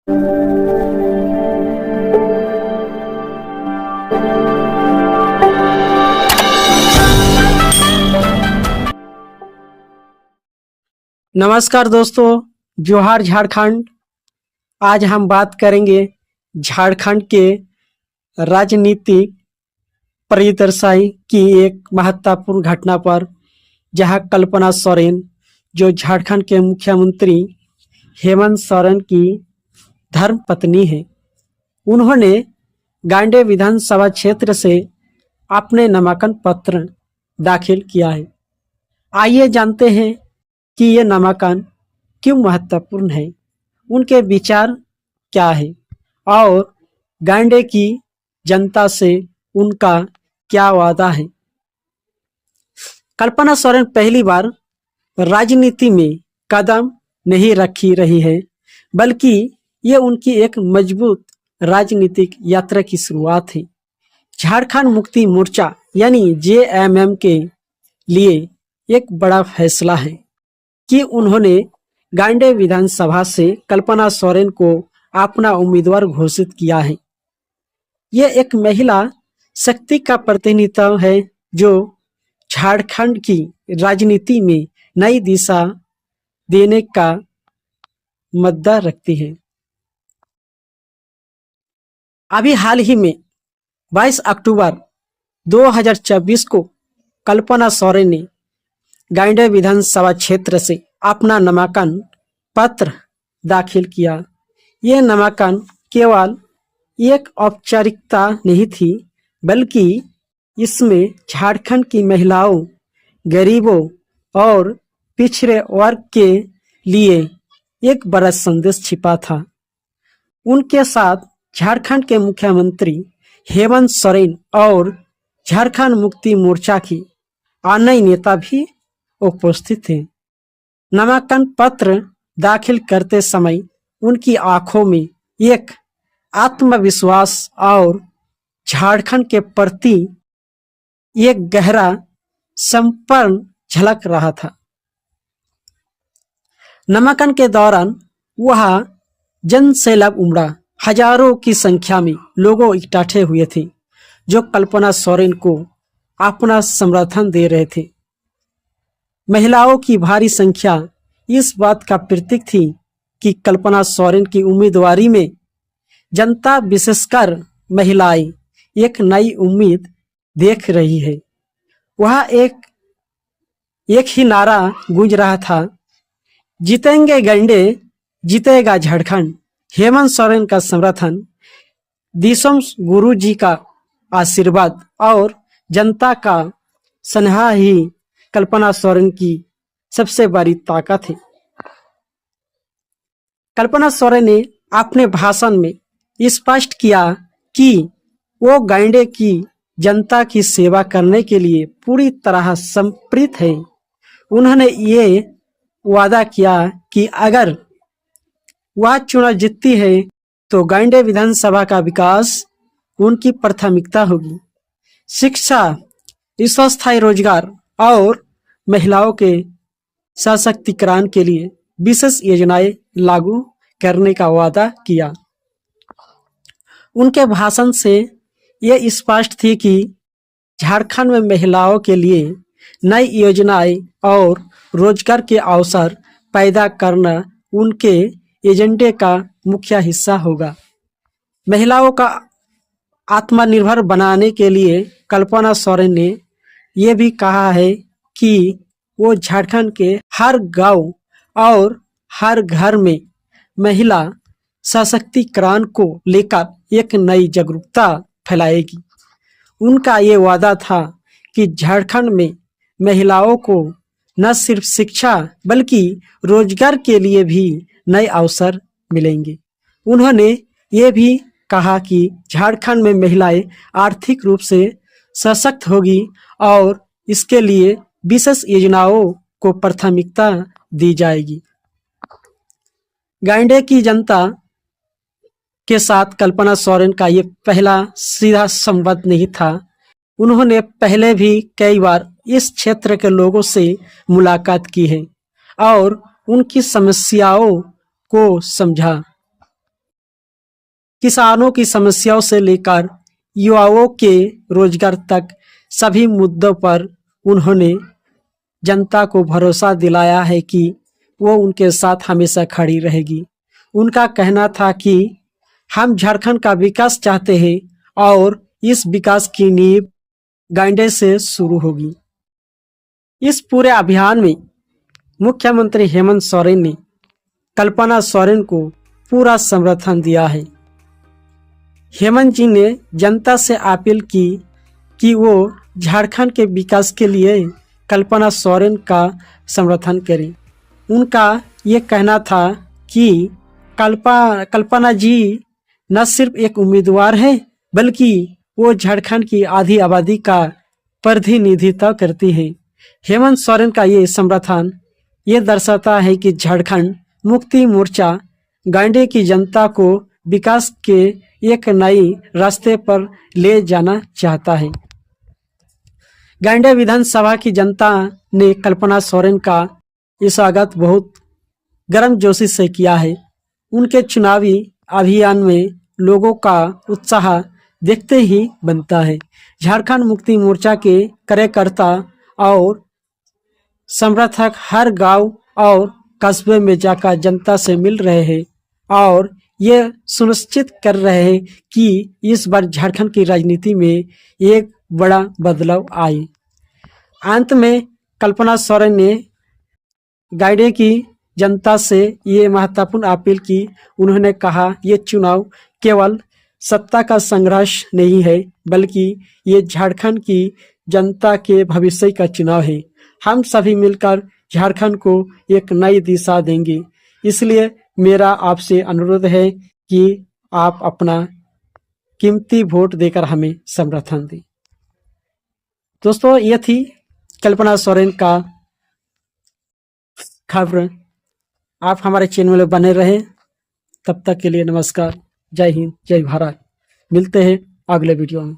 नमस्कार दोस्तों, जोहार झारखंड। आज हम बात करेंगे झारखंड के राजनीतिक परिदृश्य की एक महत्वपूर्ण घटना पर, जहां कल्पना सोरेन, जो झारखंड के मुख्यमंत्री हेमंत सोरेन की धर्मपत्नी है, उन्होंने गांडे विधानसभा क्षेत्र से अपने नामांकन पत्र दाखिल किया है। आइए जानते हैं कि ये नामांकन क्यों महत्वपूर्ण है, उनके विचार क्या है और गांडे की जनता से उनका क्या वादा है। कल्पना सोरेन पहली बार राजनीति में कदम नहीं रखी रही है, बल्कि ये उनकी एक मजबूत राजनीतिक यात्रा की शुरुआत है। झारखंड मुक्ति मोर्चा यानी जेएमएम के लिए एक बड़ा फैसला है कि उन्होंने गांडे विधानसभा से कल्पना सोरेन को अपना उम्मीदवार घोषित किया है। ये एक महिला शक्ति का प्रतिनिधित्व है जो झारखंड की राजनीति में नई दिशा देने का मुद्दा रखती है। अभी हाल ही में 22 अक्टूबर 2024 को कल्पना सोरेन ने गांडे विधानसभा क्षेत्र से अपना नामांकन पत्र दाखिल किया। ये नामांकन केवल एक औपचारिकता नहीं थी, बल्कि इसमें झारखंड की महिलाओं, गरीबों और पिछड़े वर्ग के लिए एक बड़ा संदेश छिपा था। उनके साथ झारखंड के मुख्यमंत्री हेमंत सोरेन और झारखंड मुक्ति मोर्चा की अन्य नेता भी उपस्थित थे। नामांकन पत्र दाखिल करते समय उनकी आंखों में एक आत्मविश्वास और झारखंड के प्रति एक गहरा समर्पण झलक रहा था। नामांकन के दौरान वहां जनसैलाब उमड़ा। हजारों की संख्या में लोग इकट्ठे हुए थे, जो कल्पना सोरेन को अपना समर्थन दे रहे थे। महिलाओं की भारी संख्या इस बात का प्रतीक थी कि कल्पना सोरेन की उम्मीदवारी में जनता, विशेषकर महिलाएं, एक नई उम्मीद देख रही है। वह एक ही नारा गूंज रहा था, जीतेंगे गांडे, जीतेगा झारखंड। हेमंत सोरेन का समर्थन, दिसोम गुरु जी का आशीर्वाद और जनता का स्नेह ही कल्पना सोरेन की सबसे बड़ी ताकत है। कल्पना सोरेन ने अपने भाषण में स्पष्ट किया कि वो गांडे की जनता की सेवा करने के लिए पूरी तरह समर्पित है। उन्होंने ये वादा किया कि अगर वह चुनाव जीतती है तो गांडे विधानसभा का विकास उनकी प्राथमिकता होगी। शिक्षा, स्थायी रोजगार और महिलाओं के सशक्तिकरण के लिए विशेष योजनाएं लागू करने का वादा किया। उनके भाषण से यह स्पष्ट थी कि झारखंड में महिलाओं के लिए नई योजनाएं और रोजगार के अवसर पैदा करना उनके एजेंडे का मुख्य हिस्सा होगा। महिलाओं का आत्मनिर्भर बनाने के लिए कल्पना सोरेन ने यह भी कहा है कि वो झारखंड के हर गांव और हर घर में महिला सशक्तिकरण को लेकर एक नई जागरूकता फैलाएगी। उनका ये वादा था कि झारखंड में महिलाओं को न सिर्फ शिक्षा बल्कि रोजगार के लिए भी नए अवसर मिलेंगे। उन्होंने ये भी कहा कि झारखंड में महिलाएं आर्थिक रूप से सशक्त होगी और इसके लिए विशेष योजनाओं को प्राथमिकता दी जाएगी। गांडे की जनता के साथ कल्पना सोरेन का ये पहला सीधा संवाद नहीं था। उन्होंने पहले भी कई बार इस क्षेत्र के लोगों से मुलाकात की है और उनकी समस्याओं को समझा। किसानों की समस्याओं से लेकर युवाओं के रोजगार तक सभी मुद्दों पर उन्होंने जनता को भरोसा दिलाया है कि वो उनके साथ हमेशा खड़ी रहेगी। उनका कहना था कि हम झारखंड का विकास चाहते हैं और इस विकास की नींव गांडे से शुरू होगी। इस पूरे अभियान में मुख्यमंत्री हेमंत सोरेन ने कल्पना सोरेन को पूरा समर्थन दिया है। हेमंत जी ने जनता से अपील की कि वो झारखंड के विकास के लिए कल्पना सोरेन का समर्थन करें। उनका ये कहना था कि कल्पना जी न सिर्फ एक उम्मीदवार है बल्कि वो झारखंड की आधी आबादी का प्रतिनिधित्व करती है। हेमंत सोरेन का ये समर्थन ये दर्शाता है कि झारखंड मुक्ति मोर्चा गांडे की जनता को विकास के एक नए रास्ते पर ले जाना चाहता है। गांडे विधानसभा की जनता ने कल्पना सोरेन का स्वागत बहुत गर्मजोशी से किया है। उनके चुनावी अभियान में लोगों का उत्साह देखते ही बनता है। झारखंड मुक्ति मोर्चा के कार्यकर्ता और समर्थक हर गांव और कस्बे में जाकर जनता से मिल रहे हैं और ये सुनिश्चित कर रहे हैं कि इस बार झारखंड की राजनीति में एक बड़ा बदलाव आए। अंत में कल्पना सोरेन ने गांडे की जनता से ये महत्वपूर्ण अपील की। उन्होंने कहा, ये चुनाव केवल सत्ता का संघर्ष नहीं है बल्कि ये झारखंड की जनता के भविष्य का चुनाव है। हम सभी मिलकर झारखंड को एक नई दिशा देंगे। इसलिए मेरा आपसे अनुरोध है कि आप अपना कीमती वोट देकर हमें समर्थन दें। दोस्तों, ये थी कल्पना सोरेन का खबर। आप हमारे चैनल में बने रहें। तब तक के लिए नमस्कार। जय हिंद, जय भारत। मिलते हैं अगले वीडियो में।